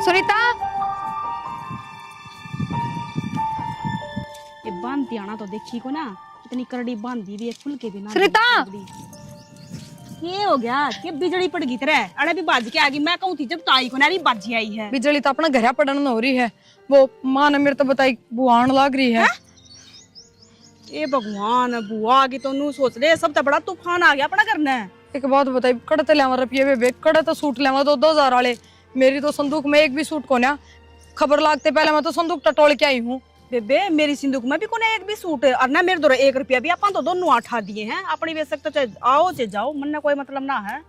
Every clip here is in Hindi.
सुनीता, ये बांधती आना तो देखी को ना, इतनी करड़ी बांधी भी है, खुल के भी ना। सुनीता! ये हो गया कि बिजली पड़ गई तेरे अरे भी बाज के आ गई। मैं कहूँ थी जब ताई को ना भी बाजी आई है। बिजली तो अपना घर पड़न हो रही है। वो माँ ने मेरे तो बताई बुआन लग रही है। ए भगवान, बुआ आ गई तो नू सोच ले सब तो बड़ा तूफान आ गया अपना करना है। एक बात बताई, कड़े तो लिया रुपये बेबे, कड़े तो सूट लिया तो 2000 वाले। मेरी तो संदूक में एक भी सूट को ना, खबर लागते पहले मैं तो संदूक टटोल के आई हूँ। बेबे मेरी सिंदूक में भी कोने एक भी सूट और ना मेरे दो 1 रुपया भी अपन तो दोनों आठा दिए हैं अपनी बेच सकते, चाहे आओ चाहे जाओ, मन कोई मतलब ना है।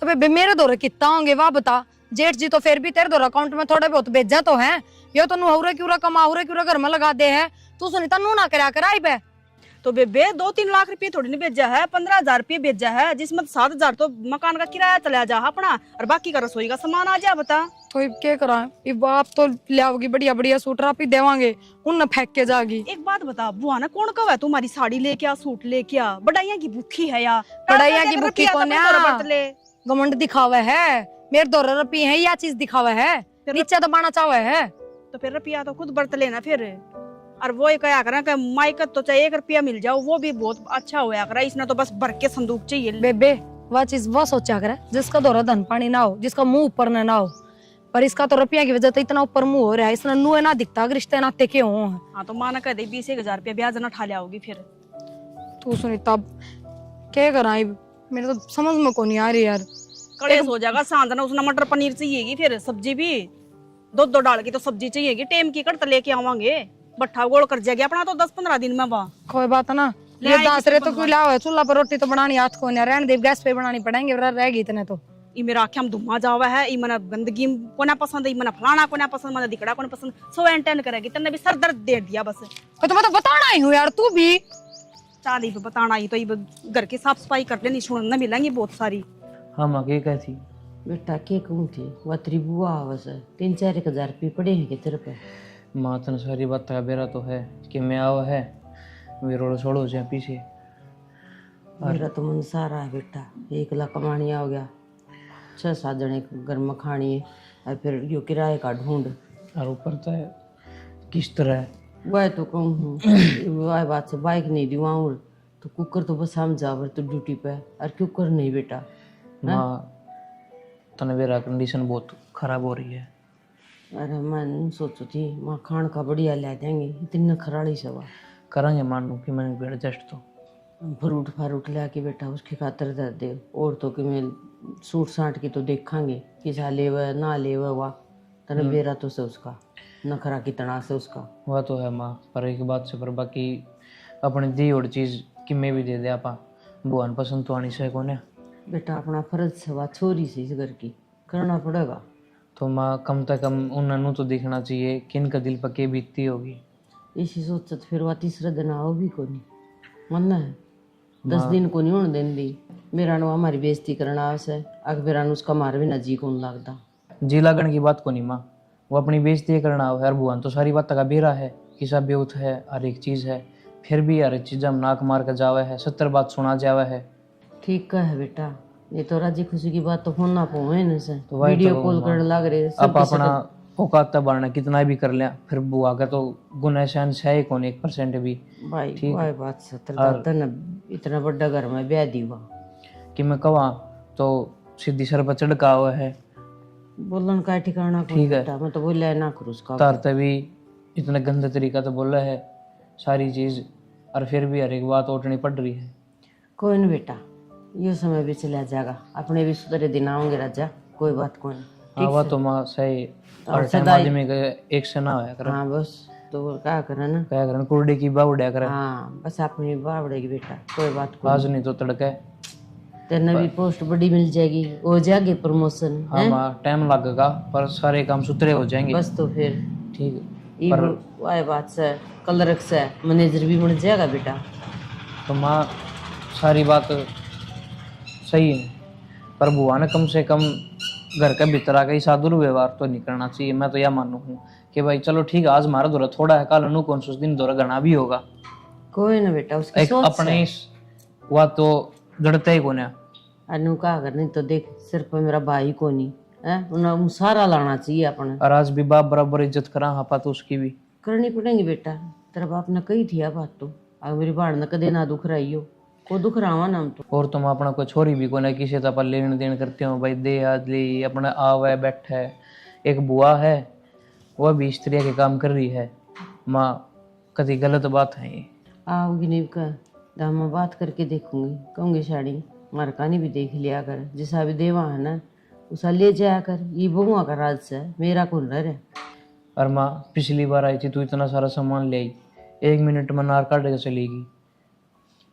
तो बेबे मेरे दौरे कितना होंगे वाह बता। जेठ जी तो फिर भी तेरे दौरा अकाउंट में थोड़े बहुत भेजा तो है। ये तो नुहरे क्यूरा कमाहुरे क्यूरा घर में लगा दे है। तू सुनीता नू ना करा कर आई बे। तो बेबे 2-3 लाख रुपये थोड़ी नहीं भेजा है, 15,000 रुपये भेजा है, जिसमें 7,000 तो मकान का किराया चला जा अपना और बाकी का रसोई का सामान आ जा। बता तो अब क्या करा, अब आप तो लियाओगी बढ़िया बढ़िया सूट आप ही देवांगे, उन फेंक के जागी। एक बात बता बुआ ना, कौन कब है तुम्हारी साड़ी लेके आ, सूट लेके आ, बढ़ाइया की भूखी है या बढ़ाइया की भूखी कौन है? घमंड दिखावा है मेरे दौरे रुपये है, या चीज दिखावा है, नीचे दबाना चाहे है। तो फिर रुपया तो खुद बरत लेना फिर। और वो ही कहा करा कि माइकत तो चाहे 1 रुपया मिल जाओ वो भी बहुत अच्छा होया करा, इसने तो बस भर के संदूक चाहिए। बेबे वह चीज वो सोचा करे जिसका दौरा धन पानी ना हो, जिसका मुंह ऊपर ना हो। पर इसका तो रुपया की वजह से इतना ऊपर मुंह हो रहा है, इसने नुए ना दिखता रिश्ते नाते के हो। हाँ तो माना कह दे 20,000 रुपया ब्याज ना ठा लिया होगी फिर। तू सुनीता क्या करा, मेरे तो समझ में को नहीं आ रही यार। कलेश हो जाएगा सांझ ना, उसने मटर पनीर चाहिएगी, फिर सब्जी भी दो डाल की तो सब्जी चाहिएगी, टेम की कड़त लेके आवांगे, बट्ठा गोल कर जाएगी अपना तो 10-15 दिन में। वहाँ कोई बात ना, ये दास रहे तो कोई लाओ है, चूल्हा पर रोटी तो बनानी हाथ को नहीं, रहने दे गैस पे बनानी पड़ेंगे, रहेगी इतने तो। ये मेरा आख्या हम धुआं जावा है, ये मना गंदगी को ना पसंद है, मना फलाना को ना पसंद, मना दिखड़ा को ना पसंद, सो एंटेन करेगी, तेने भी सर दर्द दे दिया बस। तो मैं तो बताना ही हूँ यार, तू भी चाली पे बताना ही तो ये घर की साफ सफाई कर लेनी, सुनना मिलेंगी बहुत सारी। हम आगे कहती बेटा के कहूँ थी वह तेरी बुआ आवाज है, 3-4 हजार रुपये पड़े हैं कि तेरे पे। माँ तन सारी बात का बेरा तो है कि मैं आवा है वे रोड छोड़ो जाए पीछे। मेरा तो मन सारा है बेटा, 1 लाख कमानी हो गया, 6-7 जने घर में खानी है, और फिर यो किराए का ढूंढ और ऊपर तो है किस तरह वह तो कहूँ वह बात से बाइक नहीं दिवाऊँ तो कुकर तो बस हम जावर तो ड्यूटी पे, और कुकर नहीं बेटा। माँ तन बेरा कंडीशन बहुत खराब हो रही है। अरे मैं सोचू थी माँ खान का बढ़िया ले देंगे, इतनी खराड़ी सवा करेंगे मानू कि मैंने एडजस्ट तो फ्रूट फारूट ला के बेटा उसके खातर दे दे, और तो कि मैं सूट साट की तो देखांगे किसा लेवा ना लेवा, वाह तने बेरा तो से उसका नखरा कितना से उसका। वह तो है माँ, पर एक बात से पर बाकी अपनी दी और चीज़ कि मैं भी दे दे आपा भगवान पसंद तो आनी से कोने। बेटा अपना फर्ज सवा छोरी से इस घर की करना पड़ेगा। तो माँ कम से कम उन्होंने तो दिखना चाहिए कि इनका दिल पक्के बीतती होगी। इसी सोचत फिर वह तीसरा दिन आओ भी को नहीं मानना है, 10 दिन को नहीं होने देन दी। मेरा नु हमारी बेइज्जती करना आवश्य अग मेरा उसका मार भी ना जी कौन लगता। जी लगन की बात को नहीं माँ, वो अपनी बेइज्जती करना हो यार। भगवान तो सारी बात का बेरा है कि सब बेउत है, हर एक चीज़ है, फिर भी हर एक चीज़ हम नाक मार कर जावे है, 70 बात सुना जावे है। ठीक का है बेटा, ये तो राजी खुशी की बात तो फोन ना पाओ न से, तो वही वीडियो तो कॉल करने लग रहे अब अपना औकात बारना कितना भी कर लिया, फिर बुआ का तो गुना सहन है कौन 1% भी। भाई ठीक वही बात सत्तर दादा न इतना बड़ा घर में ब्याह दीवा कि मैं कहा तो सीधी सर पर चढ़का हुआ है, बोलन का ठिकाना कोई ठीक है। बेटा, मैं तो बोले ना करूँ उसका तारते भी इतना गंदा तरीका तो बोला है सारी चीज़, और फिर भी हर एक बात ओटनी पड़ रही है। कोई नहीं बेटा, ये समय भी चला जाएगा, अपने भी सुधरे दिन आओगे राजा, कोई बात कोई नहीं। हाँ वह तो माँ सही, और टाइम सदाई- आदमी का एक से ना होया कर, हाँ बस तो क्या करे ना, क्या करन कुर्डी की बावड़िया करे, हाँ बस अपनी बावड़ेगी बेटा, कोई बात कोई आज नहीं तो तड़के। तेने भी पोस्ट बड़ी मिल जाएगी, हो जाएगी प्रमोशन। हाँ माँ टाइम लगेगा पर सारे काम सुथरे हो जाएंगे। बस तो फिर ठीक है, ये वही बात से कलर से मैनेजर भी बन जाएगा बेटा। तो माँ सारी बात सही है, पर बुआ ने कम से कम घर के भीतर आके ऐसा दुर्व्यवहार तो नहीं करना चाहिए। मैं तो यह मानू हूँ कि भाई चलो ठीक है आज हमारा दौरा थोड़ा है, कल कौन सा दिन दौरा घना भी होगा। कोई ना बेटा, उसकी एक सोच अपने वह तो जड़ते ही कोने। अनु का अगर नहीं तो देख सिर्फ मेरा भाई को नहीं, है, उन्हें सहारा लाना चाहिए अपने। और आज भी बाप बराबर इज्जत करा हापा तो उसकी भी करनी पड़ेगी बेटा, तेरा बाप ने कही थी बात तो, अगर मेरी बाढ़ ने कदे ना दुख रही हो, को दुख रहा ना हम तो। और तुम अपना कोई छोरी भी को ना किसी तो अपन लेन देन करते हो भाई, दे आज ले अपना आवे बैठा है। एक बुआ है वह भी स्त्री के काम कर रही है। माँ कभी गलत बात है ये? आओगी नहीं का दाम मैं बात करके देखूंगी, कहूंगी साड़ी मार कहानी भी देख लिया कर, जैसा भी देवा है ना उसा ले जाया कर, ये बहुआ का राज से मेरा कौन रह है। और माँ पिछली बार आई थी तू इतना सारा सामान ले आई, 1 मिनट में नार काट के चलेगी।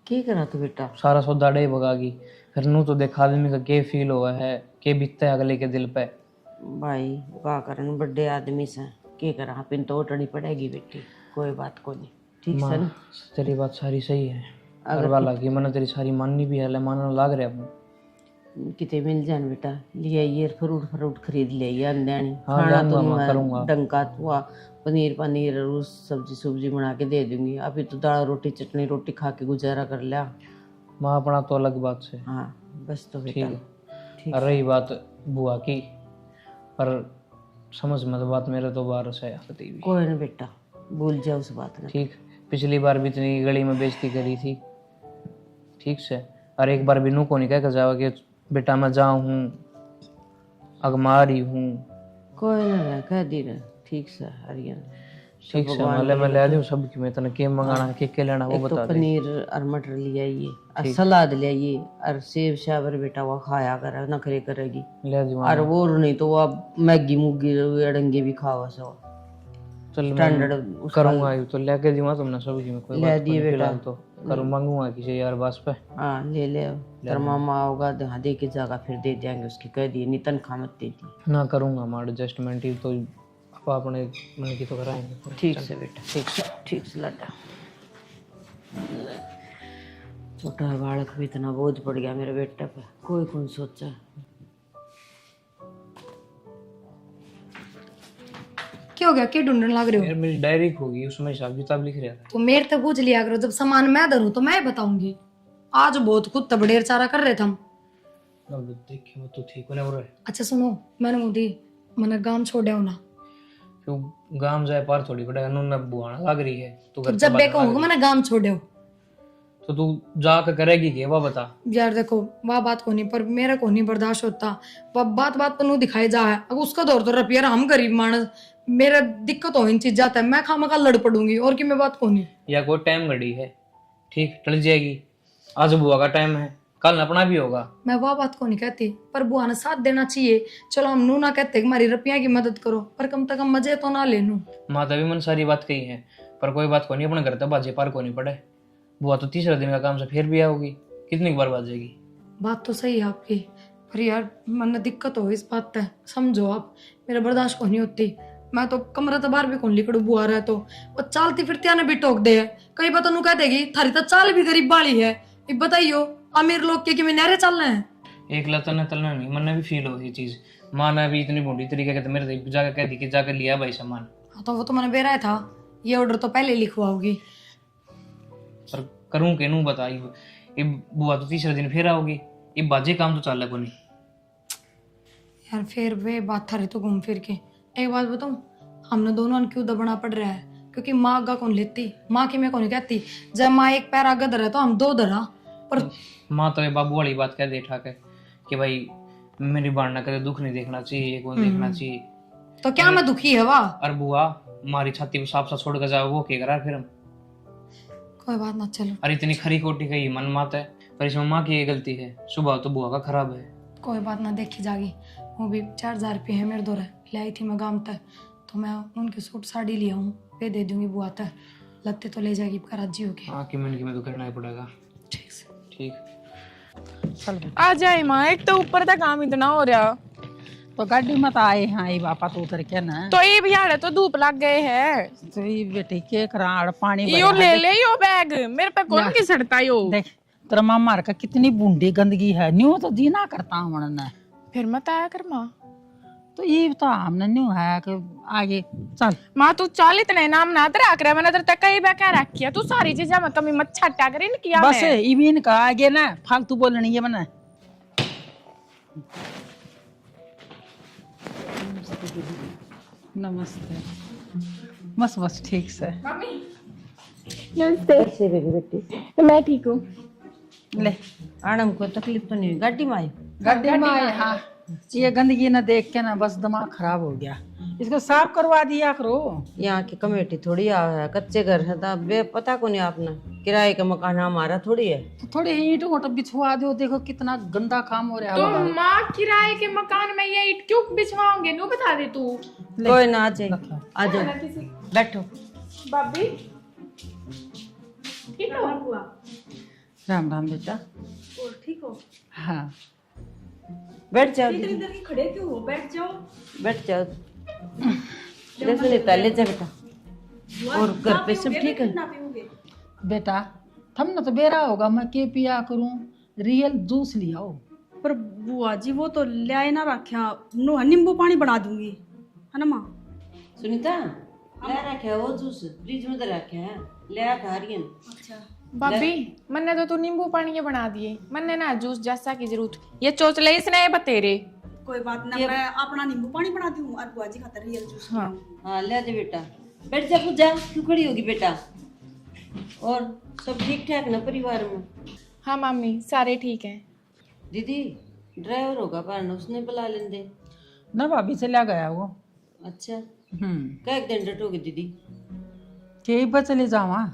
क्या करा तू बेटा? सारा सौदा डे भगागी। फिर नू तो देखा आदमी का के फील हुआ है, के बीतता है अगले के दिल पे। भाई का करन बड़े आदमी से के करा, पिन तो उठनी पड़ेगी बेटी, कोई बात को नहीं, ठीक से ना? तेरी बात सारी सही है। अगर वाला की मैंने तेरी सारी माननी भी है, मानने लाग रहे अपन किते मिल जान बेटा, लिया ये फ्रूट खरीद लिया अंदानी, हाँ, खाना तो मैं करूँगा। मैं डंका हुआ पनीर और सब्जी बना के दे दूंगी। अभी तो दाल रोटी चटनी रोटी खा के गुजारा कर लिया। माँ अपना तो अलग बात से। हाँ बस तो बेटा ठीक है। ठीक। और रही बात बुआ की, पर समझ मत बात, मेरे तो बाहर से आती भी। कोई नहीं बेटा, भूल जाओ उस बात में। ठीक, पिछली बार भी इतनी गली में बेइज्जती करी थी, ठीक से। और एक बार भी नू को नहीं कह कर जाओ कि बेटा मैं जाऊँ हूँ अगमारी हूँ। कोई ना कह दी रहे, ठीक से हरियन ठीक से मैं ले दूँ सब की, मैं तने के मंगाना है के लेना वो एक तो बता दे। पनीर और मटर ले आइए और सलाद ले आइए और सेब शाबर बेटा वो खाया कर, नखरे करेगी। ले दूँ और वो नहीं तो वो मैगी मुगी अड़ंगे भी खावा सो चल स्टैंडर्ड मैं करूँगा, तो लेके दूँगा तुमने सब की, मैं कोई ले बात दिए नहीं, बेटा। फिलहाल तो करूँ मांगूंगा किसी यार बस पे। हाँ ले ले, तेरा मामा आओगा दे के जागा फिर दे देंगे उसकी, कह दिए नहीं तनख्वाह मत दे दी। ना करूँगा मैं एडजस्टमेंट ही तो अपने मन की तो कराएंगे। ठीक से बेटा, ठीक से लड़ा। छोटा बालक भी इतना बोझ पड़ गया मेरे बेटे पे, कोई कौन सोचा। क्या हो गया, क्या ढूंढने लग रहे हो? यार मेरी डायरी खो गई, उसमें हिसाब किताब लिख रहा था। तो मेरे से पूछ लिया करो, जब सामान मैं धरूं तो मैं बताऊंगी। आज बहुत खुद तबड़ेर चारा कर रहे थे हम। अब देखिए वो तो ठीक होने वाला है। अच्छा सुनो, मैंने मोदी मैंने गांव छोड़े हो ना, क्यों गांव जाए पार थोड़ी पड़ेगा, नून बुआना लग रही है तो तो घर जब बे कहूंगा मैंने गांव छोड़े हो तो तू जाकर करेगी क्या वो बता। यार देखो वह बात को नहीं, पर मेरा को नहीं बर्दाश्त होता। वह बात पर नू दिखाई जा है, अब उसका दौर तो रपिया हम गरीब मानस, मेरा दिक्कत हो इन चीज जाता है, मैं खामा लड़ पड़ूंगी और की मैं बात को नहीं। या कोई टाइम घड़ी है, ठीक टल जाएगी। आज बुआ का टाइम है, कल अपना भी होगा। मैं वह बात को नहीं कहती, पर बुआ ने साथ देना चाहिए। चलो हम नू ना कहते कि हमारी रपिया की मदद करो, पर कम से कम मजे तो ना ले नू। माता भी मन सारी बात कही है, पर कोई बात को नहीं, अपने घर तक बाजे पार को नहीं पड़े। बुआ तो तीसरा दिन का काम से फिर भी आओगी, कितनी बार बात जाएगी। बात तो सही है आपकी, पर यार मन दिक्कत हो इस बात है, समझो आप, मेरा बर्दाश्त को नहीं होती। मैं तो कमरा तो बाहर भी कौन लिकड़ू बुआ रहा है, तो वो चालती फिरती आने भी टोक दे है, कई बात नू कह देगी थारी तो चाल भी गरीब बाली है। ये बताइयो अमीर लोग के कि नहरे चल रहे हैं। एक लतन तलना नहीं, मन भी फील हो ये चीज। माँ ने भी इतनी बूढ़ी तरीके के तो मेरे से जाकर कह दी कि जाकर लिया भाई सामान। हाँ तो वो तो मैंने बेरा था, ये ऑर्डर तो पहले लिखवाओगी। पर करूं के नू बता, ये बुआ तो तीसरे दिन फिर आओगी, ये बाजे काम तो चल को नहीं। यार फिर वे बात थारे तो घूम फिर के एक बात बताऊं, हमने दोनों क्यों दबना पड़ रहा है, क्योंकि माँ आगा कौन लेती, माँ की मैं कौन कहती। जब माँ एक पैर आगे धरा तो हम दो धरा। पर माँ तो ये बाबू वाली बात कह दे ठाके कि भाई मेरी बाढ़ ना करे, दुख नहीं देखना चाहिए, ये कौन देखना चाहिए। तो क्या मैं दुखी है वाह। और बुआ हमारी छाती को साफ साफ छोड़ कर जाओ, वो क्या करा फिर हम। कोई बात ना, चलो और इतनी खरी कोटी कही मन मात है, पर इसमें माँ की ये गलती है, सुबह तो बुआ का खराब है। कोई बात ना, देखी जागी। वो भी 4000 रुपये है मेरे दौरे ले आई थी मैं गाँव तक, तो मैं उनकी सूट साड़ी लिया हूँ, पे दे दूंगी बुआ तक, लगते तो ले जाएगी राजी होगी। हाँ कि मन की में तो करना ही पड़ेगा। ठीक से ठीक आ जाए माँ, एक तो ऊपर तक काम इतना हो रहा, तो गाड़ी मत आए हाँ ये बापा तो उतर के ना, तो ये भी यार तो धूप लग गए है। तो ये बेटी के कराड़ पानी यो ले ले यो बैग, मेरे पे कौन की सड़ता यो। देख तेरा मामा का कितनी बूंदी गंदगी है, न्यू तो जीना करता हूँ ने। फिर मत आया कर माँ। तो ये तो हमने न्यू है कि आगे चल माँ तू चाल इतने नाम ना रख रहा, मैंने तेरे कई बार क्या रखी तू सारी चीजें में कमी मत छट्टा कर इन किया बस इविन का आगे ना फालतू बोलनी है मना। नमस्ते। बस बस ठीक से। मम्मी नमस्ते। कैसे बेबी बेटी? मैं ठीक हूँ। ले आनम को तकलीफ तो नहीं हुई? गाड़ी में आई? गड्ढे में आए। हाँ, ये गंदगी ना देख के ना बस दिमाग खराब हो गया। इसको साफ करवा दिया करो। यहाँ की कमेटी थोड़ी है, कच्चे घर है तो बे पता को नहीं आपने, किराए का मकान हमारा थोड़ी है। तो थोड़े ईंट वोट बिछवा दो, देखो कितना गंदा काम हो रहा है। तो माँ किराए के मकान में ये ईंट क्यों बिछवाओगे? नू बता दे तू। कोई ना, आ जाए, आ जाओ, बैठो। भाभी ठीक हो? राम राम बेटा। और ठीक हो? हाँ बैठ जाओ, इधर इधर ही खड़े क्यों हो? बैठ जाओ। बैठ जाओ। ले सुनीता, ले जा बेटा। और घर पे सब ठीक है? ना पीओगे? बेटा, थम ना तो बेरा होगा, मैं के पिया करूं, रियल जूस लियाओ। पर बुआ जी वो तो ले आए ना रखा, नो नींबू पानी बना दूंगी, है ना माँ? सुनीता, ले रखे है वो जूस, फ्रिज में तो रखे है, ले आ खा रही है। अच्छा भाभी मन्ने तो तू नींबू पानी के बना दिए, मन्ने ना जूस जैसा की जरूरत। ये चोचले इसने बतेरे। कोई बात ना, मैं अपना नींबू पानी बना दूं और बुआ जी खातर रियल जूस। हाँ हाँ ले जा बेटा, बैठ जा, पूजा क्यों खड़ी होगी बेटा? और सब ठीक ठाक ना परिवार में? हाँ मम्मी सारे ठीक हैं। दीदी ड्राइवर होगा पर उसने बुला लेंदे। ना भाभी चला गया वो। अच्छा, कै दिन डटोगे दीदी? के पर चले जावा।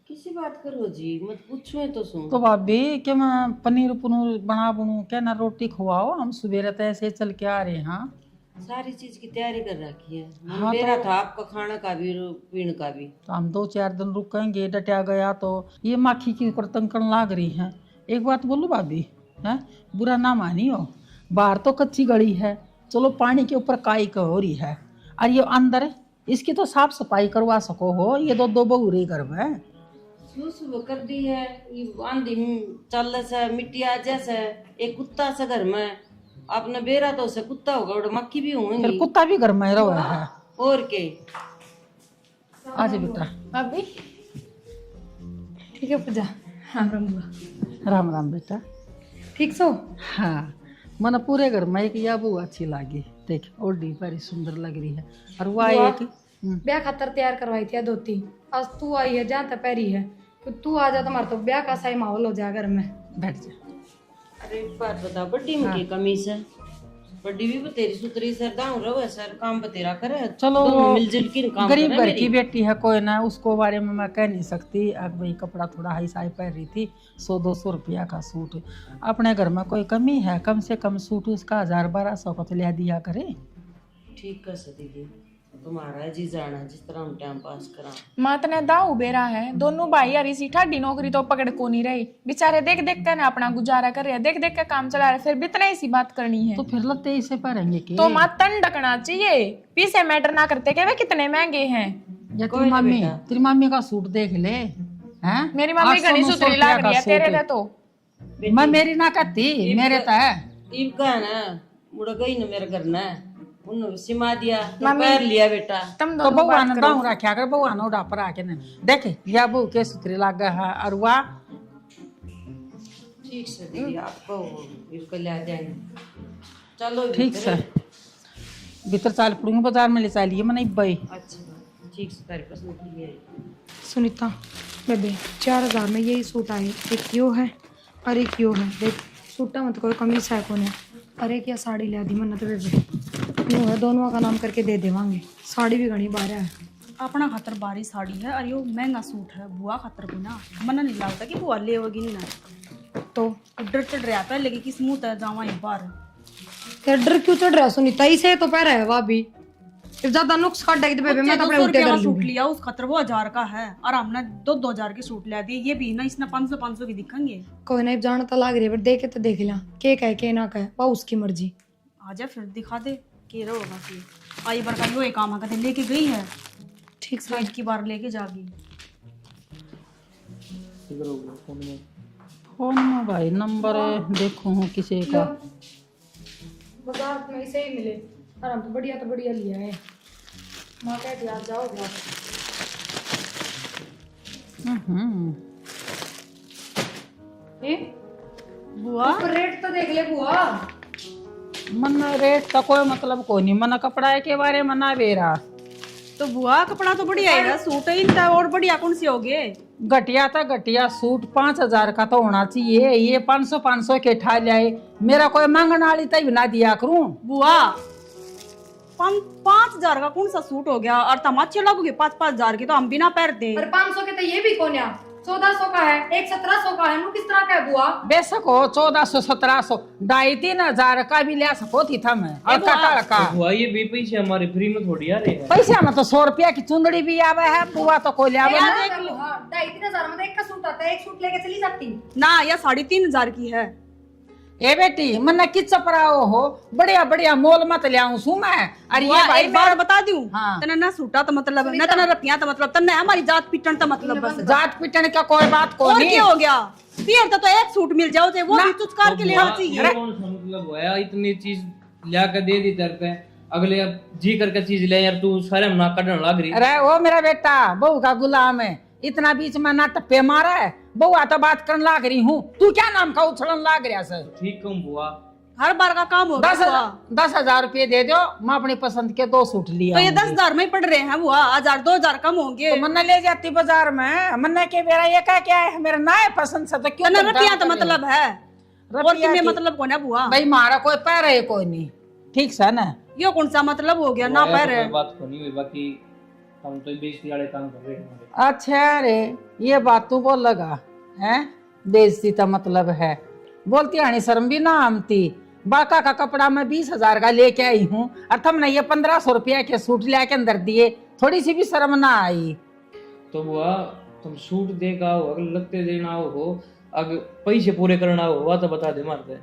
किसी बात करो जी, मत पूछो तो सुन। तो भाभी क्या मैं पनीर पुनूर बना बनू क्या ना, रोटी खुआओ, हम सवेरे तो ऐसे चल के आ रहे हैं। हाँ सारी चीज की तैयारी कर रखी है। हाँ, मेरा था आपका खाना का भी और पीने का भी। तो हम 2-4 दिन रुकेंगे, डटिया गया तो ये माखी की करतंकन लाग रही है। एक बात बोलूं भाभी, है बुरा ना मानियो, बाहर तो कच्ची गली है, चलो पानी के ऊपर काई का हो रही है, और ये अंदर इसकी तो साफ सफाई करवा सको हो। ये दो बहू रही घर में, सुबह कर दी है, ये आंधी चल से मिट्टी आ जैसे, एक कुत्ता से घर में आपने बेरा तो उसे कुत्ता होगा और मक्खी भी फिर होंगी। कुत्ता भी घर में रहा है। और के आज बेटा। भाभी ठीक है पूजा। हाँ राम बुआ। राम राम बेटा। ठीक सो? हाँ, मन पूरे घर में एक याबू अच्छी लगी, देख ओढ़ी बड़ी सुंदर लग रही है। और वो आई कि ब्याह खातर तैयार करवाई थी धोती, आज तू आई है जहाँ तक पैरी है, तो तू आ जा, तुम्हारा तो ब्याह का सही माहौल हो जाए घर में। बैठ जा। अरे एक बात बता, बड्डी में की कमी से? बड्डी भी बतेरी सुतरी सर दाऊ रहो सर, काम बतेरा करे। चलो दोनों मिलजुल के काम गरीब करे घर मेरी। की बेटी है, कोई ना उसको बारे में मैं कह नहीं सकती। अब भाई कपड़ा थोड़ा हाई साई पहन रही थी, 100-200 रुपया का सूट। अपने घर में कोई कमी है? कम से कम सूट उसका 1000-1200 का तो ले दिया करे। ठीक है दीदी, तुम्हारा जी जाना जिस तरह हम टाइम पास करा। मात ने दाऊ बेरा है, दोनों भाई हरी सी ठाडी नौकरी तो पकड़ को नहीं रही, बेचारे देख देख कर ना अपना गुजारा कर रहे, देख देख कर काम चला रहे, फिर भी इतना ऐसी बात करनी है तो फिर लत्ते इसे पहनेंगे के? तो मात तन ढकना चाहिए, पीछे मैटर ना करते के वे कितने महंगे हैं। या तेरी मम्मी का सूट देख ले, हैं? मेरी मम्मी घनी सुतरी लाग रही है तेरे ने तो। मैं मेरी ना कहती, मेरे तो है। इब का है ना, मुड़ गई ना मेरे घर ना, उन्होंने सिमा दिया तो पैर लिया बेटा। तुम तो दोनों बउआ ने दाऊ रखा कर, बउआ ने उड़ा पर आके ने देखे या बहू के सुतरी लागा है। और वाह ठीक से दीदी, आपको इसको ले जाएंगे। चलो ठीक से भीतर चाल पड़ूंगी, बाजार में ले चलिए मैंने बई। अच्छा ठीक से तारी पसंद की है। सुनीता बेबे 4000 में यही सूट आए, एक यो है और एक यो है। देख सूटा मत कोई कमीज है कोने, अरे क्या साड़ी ले दी मन्नत बेबे, यूँ है दोनों का नाम करके दे देवांगे। साड़ी भी घनी बारह है। अपना खातर बारी साड़ी है और यो महंगा सूट है, बुआ खातर भी ना मन नहीं लगता कि बुआ ले होगी नहीं ना, तो डर चढ़ रहा पहले कि किस मुंह तक जावा एक बार। तेरा डर क्यों चढ़ रहा है सुनीता? इसे तो पैर है भाभी, फिर ज्यादा नुक्स काट देगी तो बेबे मैं तो अपने 200 उल्टे रुपया कर का सूट लूंगी। लिया, उस खातर वो 1000 का है और हमने 2-2000 के सूट ले दिए। ये भी ना इसने 500 की दिखेंगे। कोई नहीं जाना तो लाग रही है, पर देखे तो देख लिया के कहे के ना कहे, वो उसकी मर्जी। आजा फिर दिखा दे के होगा कि आई बार का यो एक काम कहते लेके गई है, ठीक से साइड की बार लेके जागी। फोन में भाई नंबर देखो हूँ किसी का। बाजार में इसे ही मिले और हम तो बढ़िया लिया है। माँ कहती आप जाओगे आप। बुआ रेट तो देख ले बुआ। मन रेट का कोई मतलब को नहीं, मन कपड़ा के बारे में ना बेरा। तो बुआ कपड़ा तो बढ़िया है, सूट ही इनका और बढ़िया कौन सी होगे? घटिया था घटिया सूट 5,000 का तो होना चाहिए, ये 500 के ठा लाए। मेरा कोई मांगने वाली तय ना दिया करूं। बुआ 5,000 का कौन सा सूट हो गया? और तमाचे लगोगे 5,000 की तो हम भी ना पहनते। पर 500 के तो ये भी कौन है? 1400 का है, एक 1700 का है। नु किस तरह का है बुआ? बेशक हो 1400 1700 2,500 का भी ले सको थी था मैं। और कटा का बुआ ये भी पैसे हमारे फ्री में थोड़ी आ रहे हैं। पैसा में तो 100 रुपया की चुंदड़ी भी आवे है, बुआ तो कोई ले आवे ना। 2,500 में तो एक का सूट आता है, एक सूट लेके चली जाती ना, यह 3,500 की है। ए बेटी मन किच चपराओ हो, बढ़िया बढ़िया मोल मत ले आऊं सू मैं। अरे ये भाई एक बार बता दूं, हाँ। तना ना सूटा तो मतलब ना, तना रतिया तो मतलब, तना हमारी जात पिटन तो मतलब बस। जात पिटने का कोई बात को और नहीं। क्या हो गया? फिर तो एक सूट मिल जाओ थे, वो भी तुचकार के लिए आना चाहिए। ये कौन सा मतलब हुआ? इतनी चीज ला के दे दी तेरे पे, अगले अब जी करके चीज ले यार, तू सारे में नाक कटने लग रही। अरे वो मेरा बेटा बहू का गुलाम है, इतना बीच में ना टप्पे मारा है। बहू तो बात करने लाग रही हूँ, तू क्या नाम का उछलन लाग रहा सर? ठीक कम बुआ, हर बार का काम हो 10,000 रुपये दे दो, मैं अपनी पसंद के 2 सूट लिया। तो ये 10,000 में ही पड़ रहे हैं बुआ, 1,000-2,000 कम होंगे। तो मन्ना ले जाती बाजार में, मन्ना के मेरा ये क्या है, मेरा ना है पसंद से तो क्यों तना धंधा रतिया तो करे? मतलब है, और रतिया में की- मतलब कौन है बुआ? भाई मारा कोई पैर है कोई नहीं, ठीक से ना। यो कौन सा मतलब हो गया ना बुआ, पैर तो है? कोई बात को नहीं हुई, बाकी हम तो बेइज्जती वाले काम कर रहे हैं हमारे। अच्छा रे ये बात तू बोल लगा है, बेइज्जती का मतलब है। बोलती आनी शर्म भी ना आमती। बाका का कपड़ा मैं 20,000 का लेके आई हूँ और तुमने ये 1,500 रुपया के सूट लेके अंदर दिए, थोड़ी सी भी शर्म ना आई? तो बुआ तुम सूट देगा हो, अगर लगते देना हो, अगर पैसे पूरे करना हो तो बता दे मारते।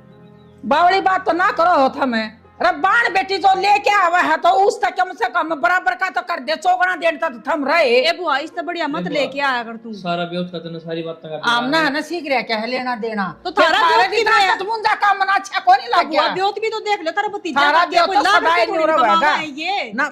बावड़ी बात तो ना करो हो था मैं। रब्बान बेटी जो लेके आवा है तो उसका कम से कम बराबर का तो कर दे, चौगना देर तक थम रहे। ए बुआ इससे बढ़िया मत लेके आया कर तू। सारा ब्योत का तो सारी बात कर आमना है ना सीख रहा क्या है लेना देना, तो थारा ब्योत की इतना मुंजा काम ना अच्छा को नहीं लग बुआ गया। ब्योत भी तो देख ले, तेरा भतीजा थारा का ब्योत कोई तो लाख सदाई रुपए नहीं थोड़ी रहेगा। कमावा है ये ना,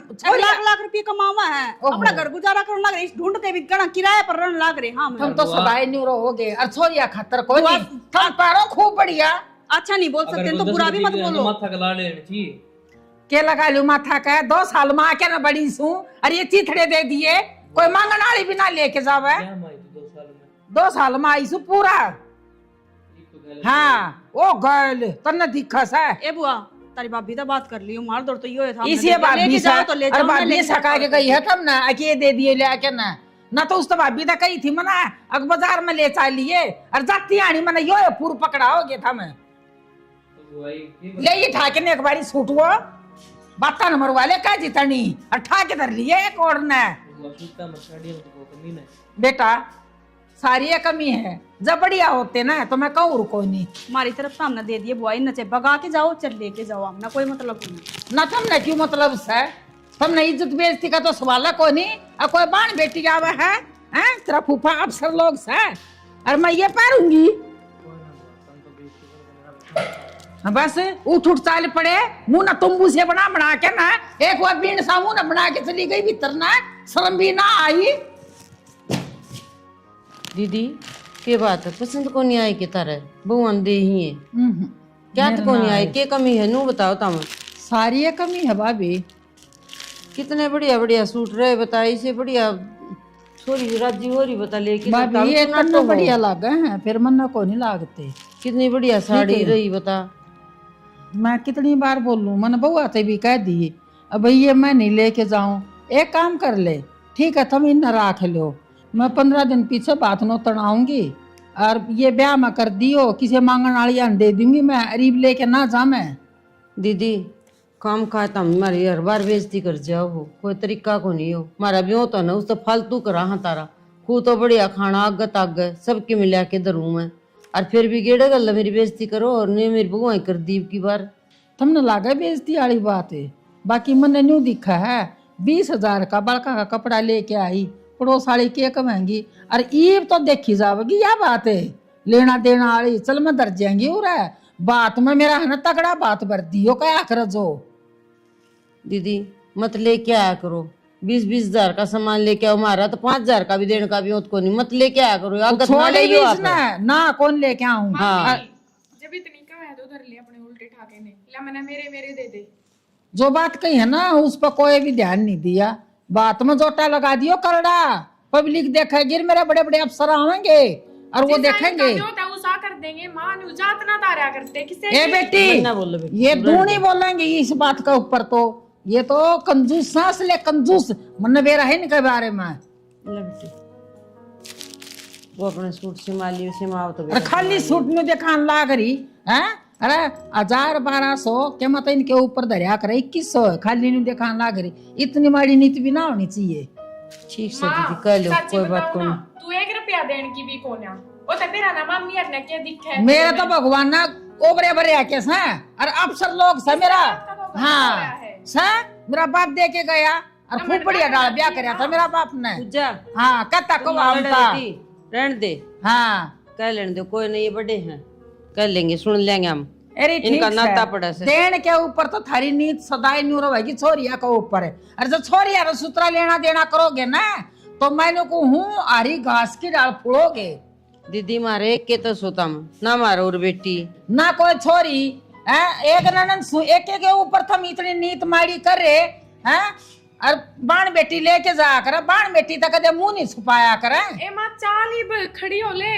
लाख रुपये कमावा है, ओहो। अपना घर गुजारा करने लग रहे, इस ढूंढ के भी गणा किराए पर रहने लग रहे। हाँ तुम तो सदाई न्यूरो हो गए और छोरिया खतर को नहीं, तुम पारो खूब बढ़िया। अच्छा नहीं बोल सकते तो बुरा भी मत बोलो। माथा गला लेना चाहिए। के लगा लू माथा का 2 साल में आके ना बड़ी सू, और ये चिथड़े दे दिए, कोई मांगने वाली भी ना लेके जावे। क्या माई तो 2 साल में 2 साल में आई सू पूरा। एक तो गैल हाँ वो गल तन्ने दिखस है ए बुआ तारी भाभी तो बात कर लियो, मार दौड़ तो यो है था। इसी बात लेके भी जाओ तो ले और जाओ, बात मैं भी लेके सका के जाता गई है तुम ना, अके दे दिए ले आके ना तो उस तो भाभी तो कही थी मना अग बाजार में ले चालिए और जाती आनी मना यो है पूर पकड़ाओगे था मैं तो बुआ ये ले ये ठाके ने एक बारी सूट वो बाता नंबर वाले का जितनी और ठाके धर लिए एक और ने। बुआ सूटा मसाड़ी में तो कमी नहीं। बेटा सारी ये कमी है, जब बढ़िया होते ना तो मैं कहूँ रुको नहीं। हमारी तरफ सामने दे दिए बुआ, नचे भगा के जाओ, चल लेके जाओ, हमने कोई मतलब नहीं। ना तुमने क्यों मतलब से, तुमने इज्जत बेइज्जती का तो सवाल है कोई नहीं। और कोई बाण बेटी आवे है हैं, तेरा फूफा अफसर लोग से और मैं ये पारूंगी बस उठ उठ चाल पड़े मुंह ना तुम से बना के ना एक बार बीन सा मुंह ना बना के चली गई भीतर ना, शर्म भी ना आई। दीदी के बात है, पसंद को नहीं आई के तरह भगवान दे ही है, क्या तो को नहीं आई, के कमी है नू बताओ तम। सारी ये कमी है भाभी। कितने बढ़िया बढ़िया सूट रहे बताई से बढ़िया छोरी राजी हो रही बता लेके भाभी बताओ ये तो ना कन्ना तो बढ़िया लागे हैं, फिर मन्ना को नहीं लागते। कितनी बढ़िया साड़ी रही बता। मैं कितनी बार बोलूं, मन बउआ से भी कह दी अब ये मैं नहीं लेके जाऊं। एक काम कर ले, ठीक है तुम इन राख लो, मैं 15 दिन पीछे बात नो तड़ाऊंगी और ये ब्याह में कर दियो, किसी मांगन वाली दे दूंगी मैं, अरीब लेके ना जा मैं। दीदी काम का तुम हमारी हर बार बेइज्जती कर जाओ हो, कोई तरीका को नहीं हो। हमारा ब्यों तो ना उस तो फालतू करा हाँ तारा, खूब तो बढ़िया खाना आगत आग सबके मिला के धरूं मैं, और फिर भी गेड़े गल मेरी बेइज्जती करो और ने मेरी बुआ कर दी की बार। तुमने लागा बेइज्जती वाली बात है, बाकी मैंने न्यू दिखा है 20,000 का बड़का का कपड़ा लेके आई, पड़ोस वाली केक महंगी, और ईब तो देखी जाएगी। यह बात है लेना देना वाली, चल मैं दर जाएंगी और बात में मेरा है ना तगड़ा बात भर दियो क्या कर जो। दीदी मत लेके आया करो, 20-20 हजार का सामान लेके आओ, हमारा तो 5,000 का भी देने का भी को नहीं, मत लेके आया करो। आगत ना छोड़ी ले भी लो आप। इसने ना कौन लेके आऊं। हाँ जब इतनी कम है तो धर लिए अपने उल्टे ठाके ने, ला मैंने मेरे मेरे दे दे। जो बात कही है ना उस पर कोई भी ध्यान नहीं दिया, बात में जोटा लगा दियो करड़ा, पब्लिक देखेगी, मेरे बड़े बड़े अफसर आवेंगे और वो देखेंगे। उसा कर देंगे मां ने उजात ना तारा करते किसे ए बेटी ना बोलो बेटी, ये दूनी बोलेंगे इस बात के ऊपर, तो ये तो कंजूस सांस ले कंजूस मन बेरा है इनके बारे में। ले बेटी वो अपने सूट सिमाली सिमाओ तो अरे खाली सूट में दिखान लाग रही है, अरे 1000-1200 के मत इनके ऊपर दरिया करे 2100 खाली नहीं दिखान लाग रही, इतनी माड़ी नीति भी ना होनी चाहिए। ठीक से दीदी कह लो, कोई बात को नहीं। तू 1 रुपया देने की भी कोना ओ तो तेरा ना मम्मी और ने के दिखे मेरा तो भगवान ना ओबरे बरे आके सा और अफसर लोग सा मेरा, हाँ सा मेरा बाप दे के गया और खूब बढ़िया डाल ब्याह कराया था मेरा बाप ने। पूजा हाँ कहता को रहने दे, हाँ कह लेने दो, कोई नहीं, ये बड़े हैं कर लेंगे, सुन लेंगे हम। अरे इनका नाता पड़ा से देन के ऊपर तो थारी नीत सदाई न्यू रहेगी, छोरिया के ऊपर है। अरे जब छोरिया रो सूत्रा लेना देना करोगे ना तो मैंने को हूँ आरी घास की डाल फुड़ोगे। दीदी मारे के तो सोतम ना मारो और बेटी ना कोई छोरी है, एक ननन एक के ऊपर थम इतनी नीत मारी कर रहे हैं, और बाण बेटी लेके जा कर, बाण बेटी तक कदे मुंह नहीं छुपाया करे। ए मां चाल ही खड़ी हो ले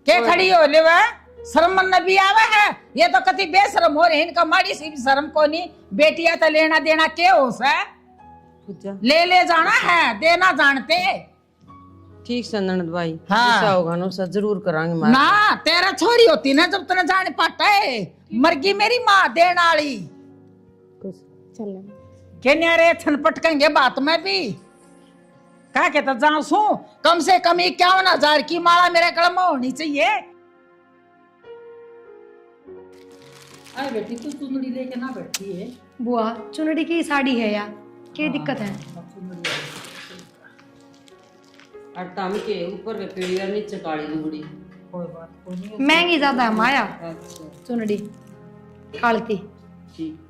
के खड़ी हो ले वह शर्म न भी आवे है, ये तो कति बेशरम हो रहे, इनका माड़ी सी भी शर्म को नहीं, बेटिया तो लेना देना के हो सा, पूजा ले जाना है, देना जानते। ठीक से ननद भाई, हाँ। ऐसा होगा ना उसका जरूर करांगे मार। ना तेरा छोरी होती ना जब तने जाने पाता है, मरगी मेरी माँ देने वाली के न्यारे छनपट कहेंगे बात में भी कहा के तो जाऊं सू, कम से कम 51,000 की माला मेरे कड़म में होनी चाहिए। अरे बेटी तू चुनरी लेके ना बैठी है। बुआ चुनरी की साड़ी है यार, क्या दिक्कत है? और ताम के ऊपर के पेड़िया नीचे काली लुगड़ी, कोई बात कोई नहीं। महंगी ज्यादा है माया अच्छा चुनरी कालती। ठीक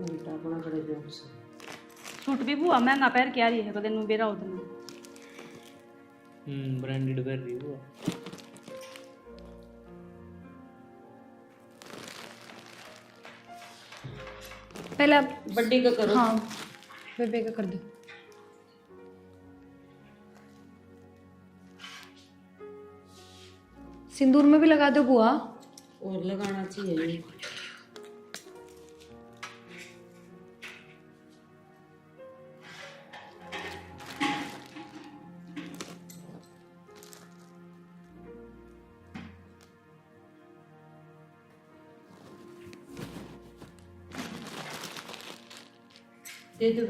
बेटा अपना करे जो से सूट भी बुआ महंगा पैर के आ रही है कदे नु बेरा उतना ब्रांडेड कर रही हो। पहले आप बड्डी का करो। हाँ बेबे का कर दो। सिंदूर में भी लगा दो बुआ। और लगाना चाहिए ये। दे दो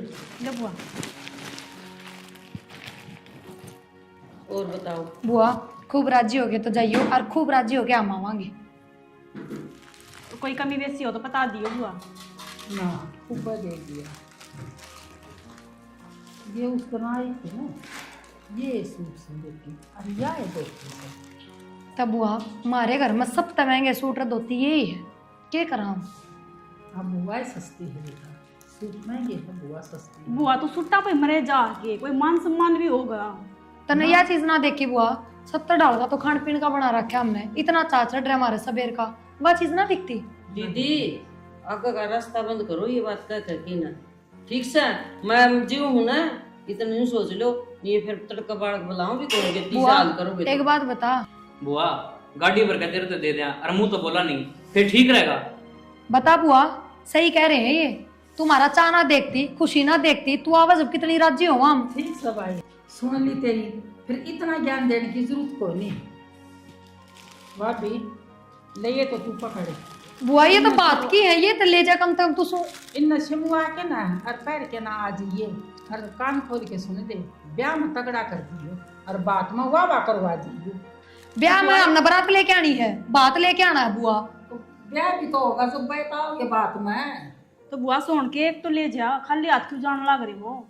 ले बुआ। और बताओ बुआ खूब राजी हो गए तो जाइयो, और खूब राजी हो गए हम आवांगे। कोई कमी बेसी हो तो बता दियो बुआ। ना ऊपर दे दिया, ये उस तरह आई थी ना, ये सूट से देखी अरे या है देखी तब बुआ हमारे घर में सब महंगे सूट धोती यही है, क्या करा हम? अब बुआ सस्ती है बेटा, सूट महंगे है, बुआ सस्ती है। बुआ तो सुट्टा पे मरे जाके कोई मान सम्मान भी होगा। तने यह चीज ना देखी बुआ, 70 डाल का तो खान पीन का बना रखा हमने, इतना चाच रहा हमारे सबेर का, वह चीज ना दिखती। दीदी आगे का रास्ता बंद करो, ये बात कह करके ना, ठीक से मैं जीव हूँ ना, इतना नहीं सोच लो, ये फिर तड़का बाड़क बुलाऊं भी करोगे, 30 बुआ साल करोगे तो। एक बात बता बुआ गाड़ी भर के तेरे तो दे दिया और मुंह तो बोला नहीं, फिर ठीक रहेगा। बता बुआ, सही कह रहे हैं ये, तुम्हारा चाह ना देखती, खुशी ना देखती, तू आवाज अब कितनी राजी हो हम। ठीक सब आई सुन ली तेरी, फिर इतना ज्ञान देने की जरूरत को नहीं। भाभी ले तो तू पकड़े, बुआ ये तो बात की है, ये तो ले जा कम तक तू सुन। इन शिमुआ के ना और पैर के ना आज ये और कान खोल के सुन दे, ब्याह में तगड़ा कर दियो और बात में वाह वाह करवा दियो। ब्याह में हमने बारात लेके आनी है, बात लेके आना है बुआ। तो ब्याह भी तो होगा जब बैठाओगे बात में। तो बुआ सोन के एक तो ले जा, खाली हाथ क्यों जान लग रही हो?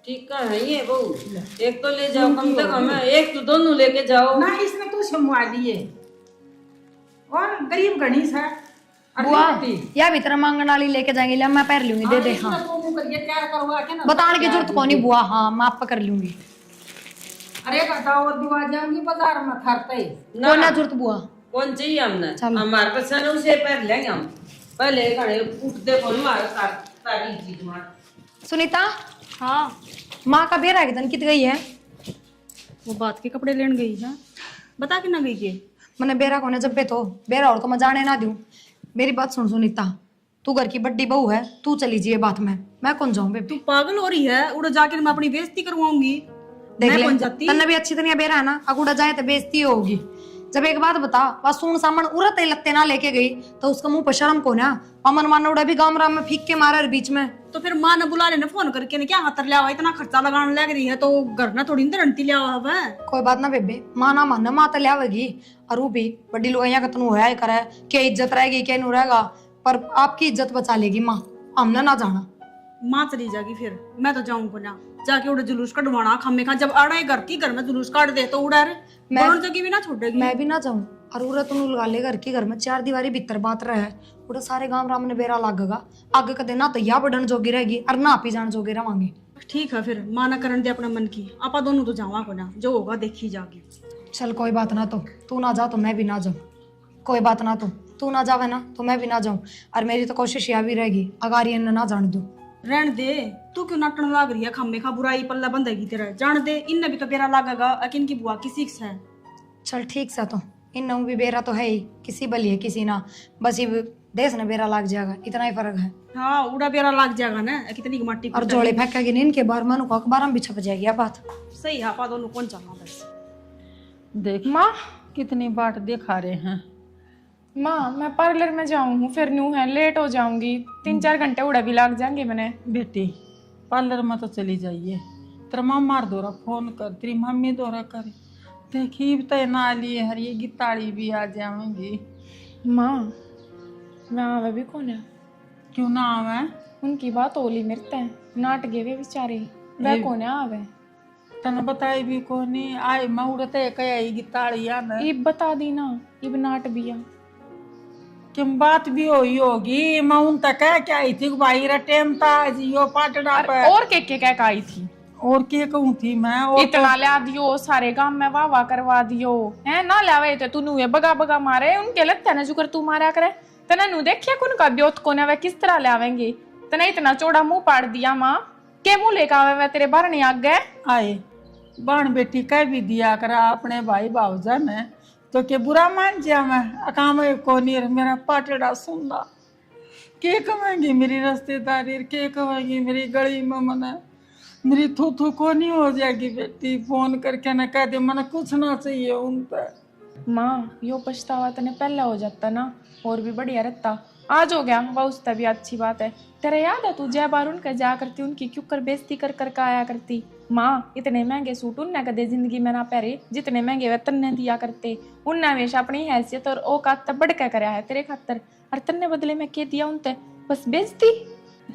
ठीक है ये बहू, एक तो ले जाओ कम से कम, एक तो दोनों लेके जाओ ना इसने तो शिमुआ लिए और गरीब गणेश है। बुआ या भीतर मांगने वाली लेके जाएंगे, ले मैं पैर लूंगी, दे दे। हाँ बताने की जरूरत कौन नहीं बुआ, हाँ मैं आप कर लूंगी। अरे बताओ दिवा जाऊंगी बाजार में खरते कोई ना जरूरत बुआ, कौन चाहिए हमने चलो। हमारे पास है ना, उसे पहन लेंगे हम। पहले खड़े उठते कौन हमारे सारी चीज मार। सुनीता, हाँ माँ का बेरा कितन कित गई है? वो बात के कपड़े लेने गई है। बता के ना गई के। मैंने बेरा कोने जब पे तो बेरा और को मैं जाने ना दूं। मेरी बात सुन सुनीता, तू घर की बड्डी बहू है, तू चली जी बात में, मैं कौन जाऊं बेबी? तू पागल हो रही है, उड़ जाके मैं अपनी बेइज्जती करवाऊंगी। देख मैं ले, कौन जाती? तन्ने भी अच्छी तरह बेरा है ना, अगुड़ा जाए तो बेइज्जती होगी। जब एक बात बता, वह सुन सामन उड़त ही लगते ना लेके गई तो उसका मुंह पर शर्म को ना? अमन मान उड़ा भी गांव राम में फीक के मारा बीच में। तो फिर माँ ने बुला लेने फोन करके ने क्या हाथर लिया हुआ, इतना खर्चा लगाने लग रही है तो घर ना थोड़ी रंटी लिया हुआ है। कोई बात ना बेबे, माँ ना मानना, माँ तो लियावेगी। और वो भी बड़ी लुगाइया का तनु होया करे, क्या इज्जत रहेगी क्या नहीं रहेगा, पर आपकी इज्जत बचा लेगी माँ, हमने ना जाना। माँ चली जाएगी फिर मैं तो जाऊंगा ना, जाके उड़े जुलूस कटवाना खम्मे खा। जब अड़ा घर की घर में जुलूस काट दे तो उड़ा मैं- जगह भी ना छोड़ेगी। मैं भी ना जाऊं। और उरा तुम लगा ले घर के घर में चार दीवारी भीतर बात रहे, उड़ा सारे गांव राम ने बेरा लागेगा। आगे कदे ना तो या बढ़न जोगी रहेगी और ना आप ही जान जोगे रवांगे। ठीक है फिर माँ ना करन दे अपने मन की, आपा दोनों तो जावा को ना, जो होगा देखी जागी। चल कोई बात ना, तो तू ना जा तो मैं भी ना जाऊं। कोई बात ना, तो तू ना जावे ना तो मैं भी ना जाऊं। और मेरी तो कोशिश यह भी रहेगी अगर ये ना जान दू। रहन दे, तू क्यों नाटन लाग रही है? खम्मे खा बुराई पल्ला बंधेगी तेरा, जान दे। इनने भी तो बेरा लागेगा, अकिन की बुआ की सीख है। चल ठीक सा, तो इन नऊ भी बेरा तो है ही, किसी बली है किसी ना, बस ये देश ने बेरा लाग जाएगा, इतना ही फर्क है। हाँ उड़ा बेरा लाग जाएगा ना, कितनी की माटी और जोड़े फेंकेगी नहीं इनके बार, मनु को अखबार में भी छप जाएगी ये बात। सही है, आपा दोनों कौन चलना बस। देख माँ कितनी बाट दिखा रहे हैं। माँ मैं पार्लर में जाऊँ हूँ, फिर न्यू है, लेट हो जाऊंगी, 3-4 घंटे उड़ा भी लग जाएंगे मैंने। बेटी पार्लर में तो चली जाइए, तेरा मामा दोरा फोन कर, तेरी मम्मी दोरा करे, देखी तो ना लिए हर ये गिताड़ी भी आ जाएंगी। माँ मैं आवे भी कौन है? क्यों ना आवे? उनकी बात ओली मिरते हैं, नाट गए वे बेचारे, वह कौन है आवे? तने बताई भी कोनी आई, मैं उड़ते कया ये गिताड़ी आना इब बता दी ना, इब नाट बिया। किम बात भी हुई होगी, मैं उन तक क्या आई थी भाई रा टेम था जियो पाटड़ा पे। और के कह आई थी? और के कहूँ थी मैं, और इतना ला दियो सारे काम में वाह वाह करवा दियो है ना, लावे तो तू नुए बगा बगा मारे उनके लगता ना जुकर तू मारा करे। तना नु देखिया कौन का ब्योत कोने वे किस तरह लावेंगे? तना इतना चौड़ा मुंह पाड़ दिया माँ, के मुंह लेकर आवे वे तेरे बारने आ गए? आए बाण बेटी कह भी दिया करा अपने भाई भावजा ने, तो के बुरा मान जा मैं काम कोनी मेरा पाटड़ा सुनना। के कहेंगी मेरी रिश्तेदारी, के कहेंगी मेरी गली में मने मेरी थू थू कोनी हो जाएगी। बेटी फोन करके न कह दे मने कुछ ना चाहिए उन पर। माँ यो पछतावा तने पहले हो जाता ना, और भी बढ़िया रहता। आज हो गया वह उस तभी अच्छी बात है। तेरा याद है तू जय बार उनका जा करती, उनकी क्यों कर बेइज्जती कर कर आया करती। माँ इतने महंगे सूट उनने कदे जिंदगी में ना पहरे, जितने महंगे वे तन्ने दिया करते। उनने हमेशा अपनी हैसियत और औकात तब बढ़ के कराया है तेरे खातर, और तन्ने बदले में के दिया उनते? बस बेइज्जती।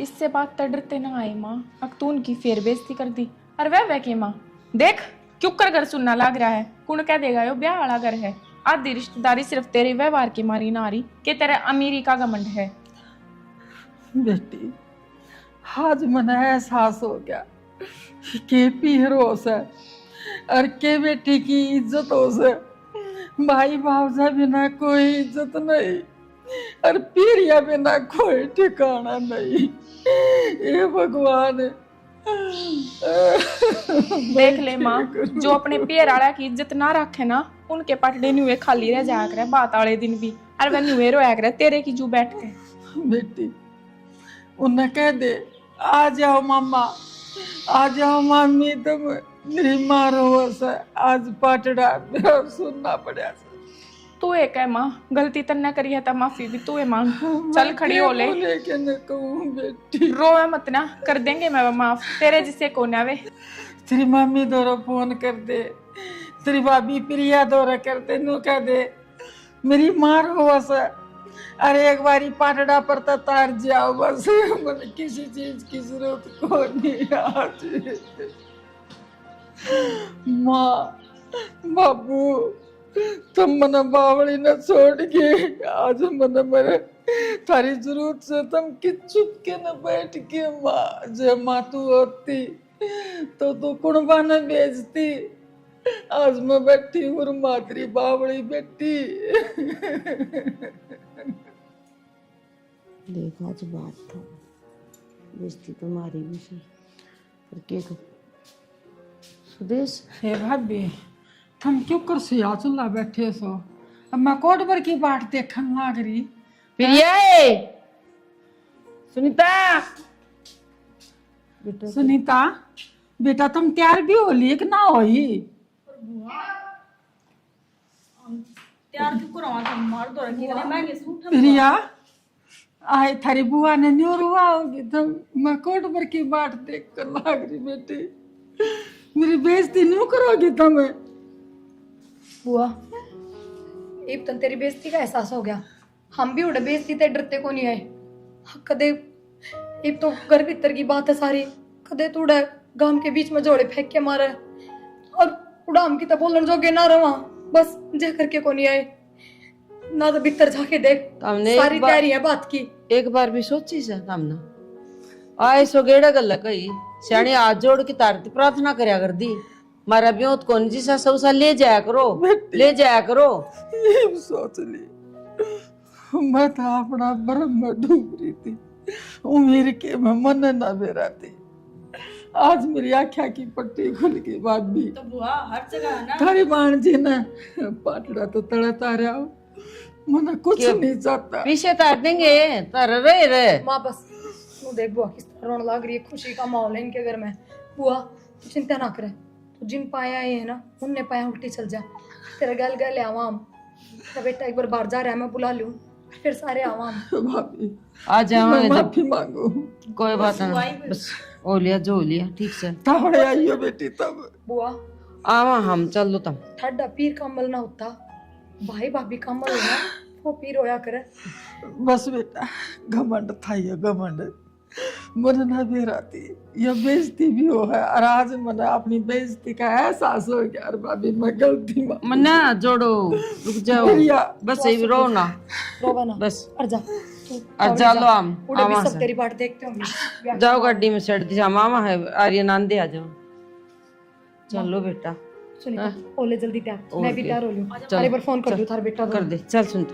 इससे बात तो डरते ना आए माँ, अब तू उनकी फिर बेइज्जती कर दी। और वह की माँ देख क्यों कर घर सुनना लग रहा है, कौन कह देगा यो ब्याह वाला घर है। आधी रिश्तेदारी सिर्फ तेरे व्यवहार की मारी ना आ रही कि तेरे अमीरी का घमंड है। बेटी आज मन एहसास हो गया के पीरोस है और के बेटी की इज्जत हो से। भाई भावजा बिना कोई इज्जत नहीं और पीरिया बिना कोई ठिकाना नहीं। ये भगवान देख ले माँ, जो अपने पैर आड़ा की इज्जत ना रखे ना, उनके पटड़े नुए खाली रह जाया करे बात वाले दिन भी, और वह नुए रोया करे तेरे की जू बैठ के। बेटी उन्हें कह दे आ जाओ मामा, आ जाओ मामी, तुम मेरी माँ रो से आज पाटड़ा मेरा सुनना पड़ा। तू एक है माँ, गलती तन्ने करी है तो माफी भी तू है मांग। चल खड़ी हो ले, लेकिन कहूँ बेटी रोवे मत ना, कर देंगे मैं माफ, तेरे जिसे कौन आवे। तेरी मम्मी दौरा फोन कर दे, तेरी भाभी प्रिया दौरा कर दे, नो कह दे मेरी माँ रो से अरे एक बारी पाटड़ा पर तो तार जाओ बस, मैंने किसी चीज की जरूरत को नहीं आज। माँ बाबू तुम मना बावड़ी न छोड़ के आज मन मेरे थारी जरूरत से तुम कि चुप के न बैठ के। माँ जब माँ तू होती तो तू कुणबा न बेचती, आज मैं बैठी हूँ और मातरी बावड़ी बेटी। देख आज बात था, बेइज्जती तो मारी भी सही, पर के सुदेश हे भाभी, तुम क्यों कर सिया चुल्ला बैठे सो? अब मैं कोट भर की बाट देखन लाग रही। प्रिया, सुनीता, सुनीता बेटा तुम तैयार भी हो ली कि ना होई? तैयार क्यों करवा तुम मार दो रखी गले महंगे सूट हम प्रिया, आए थारी बुआ ने न्यूर हुआ होगी तो मैं कोट भर की बाट देख कर लाग रही बेटी। मेरी बेइज्जती नहीं करोगी तुम्हें? बुआ अब तो तेरी बेइज्जती का एहसास हो गया। हम भी उड़े बेइज्जती ते डरते को नहीं आए। कदे अब तो घर भीतर की बात है सारी। कदे तो उड़े गांव के बीच में जोड़े फेंक के मारे और उड़ा हम की तो बोलन जोगे ना रवा। बस जे करके को नहीं आए ना तो भीतर जाके देख तुमने सारी तैयारी है बात की। एक बार भी सोची से तुमने? आए सो गेड़ा गल कही सियाणी हाथ जोड़ के तारती प्रार्थना करया कर दी, मारा ब्योत कौन जी सा सौसा ले जाया करो, ले जाया करो। ये सोच ली मैं तो अपना भरम में डूब रही थी, उम्र के मैं मन ना बेरा थी। आज मेरी आख्या की पट्टी खुल के बाद भी तो बुआ हर जगह है ना। थारी बाण जी ने पाटड़ा तो तड़ा तारा मना कुछ नहीं चाहता। पीछे तार देंगे, तार रहे रहे। माँ बस तू देख बुआ किस तरह रोने लग रही है। खुशी का माहौल है इनके घर में। बुआ तू चिंता ना करे, तू जिन पाया है ना उनने पाया उल्टी चल जा। तेरा गल गल आवाम तेरा बेटा एक बार बाहर जा रहा है, मैं बुला लूं फिर सारे आवाम। भाभी आ जाओगे मैं जब, माफी मांगू। कोई बात नहीं, बस ओ लिया जो लिया ठीक से। तावड़े आइयो बेटी तब बुआ आवा हम चल लो तुम। ठड्डा पीर कमल ना होता, भाई भाभी कमल हो ना वो पीर होया करे। बस बेटा घमंड था ये घमंड मन ना बेराती, ये बेइज्जती भी हो है और आज मैंने अपनी बेइज्जती का एहसास हो गया। और भाभी मैं गलती मना जोड़ो, रुक जाओ, प्रिया, बस यही रो ना, रोवा ना बस और जा जा लो हम उड़े भी आवा सब से तेरी बाट देखते होंगे। जाओ गाड़ी में सेट दिशा मामा है आर्यन आंदे आ जाओ। चलो बेटा सुनीता ओले जल्दी तैयार, मैं भी ओके। तैयार हो लूं। चल, अरे बार फोन कर चल, दूं थार बेटा कर दे, चल सुन।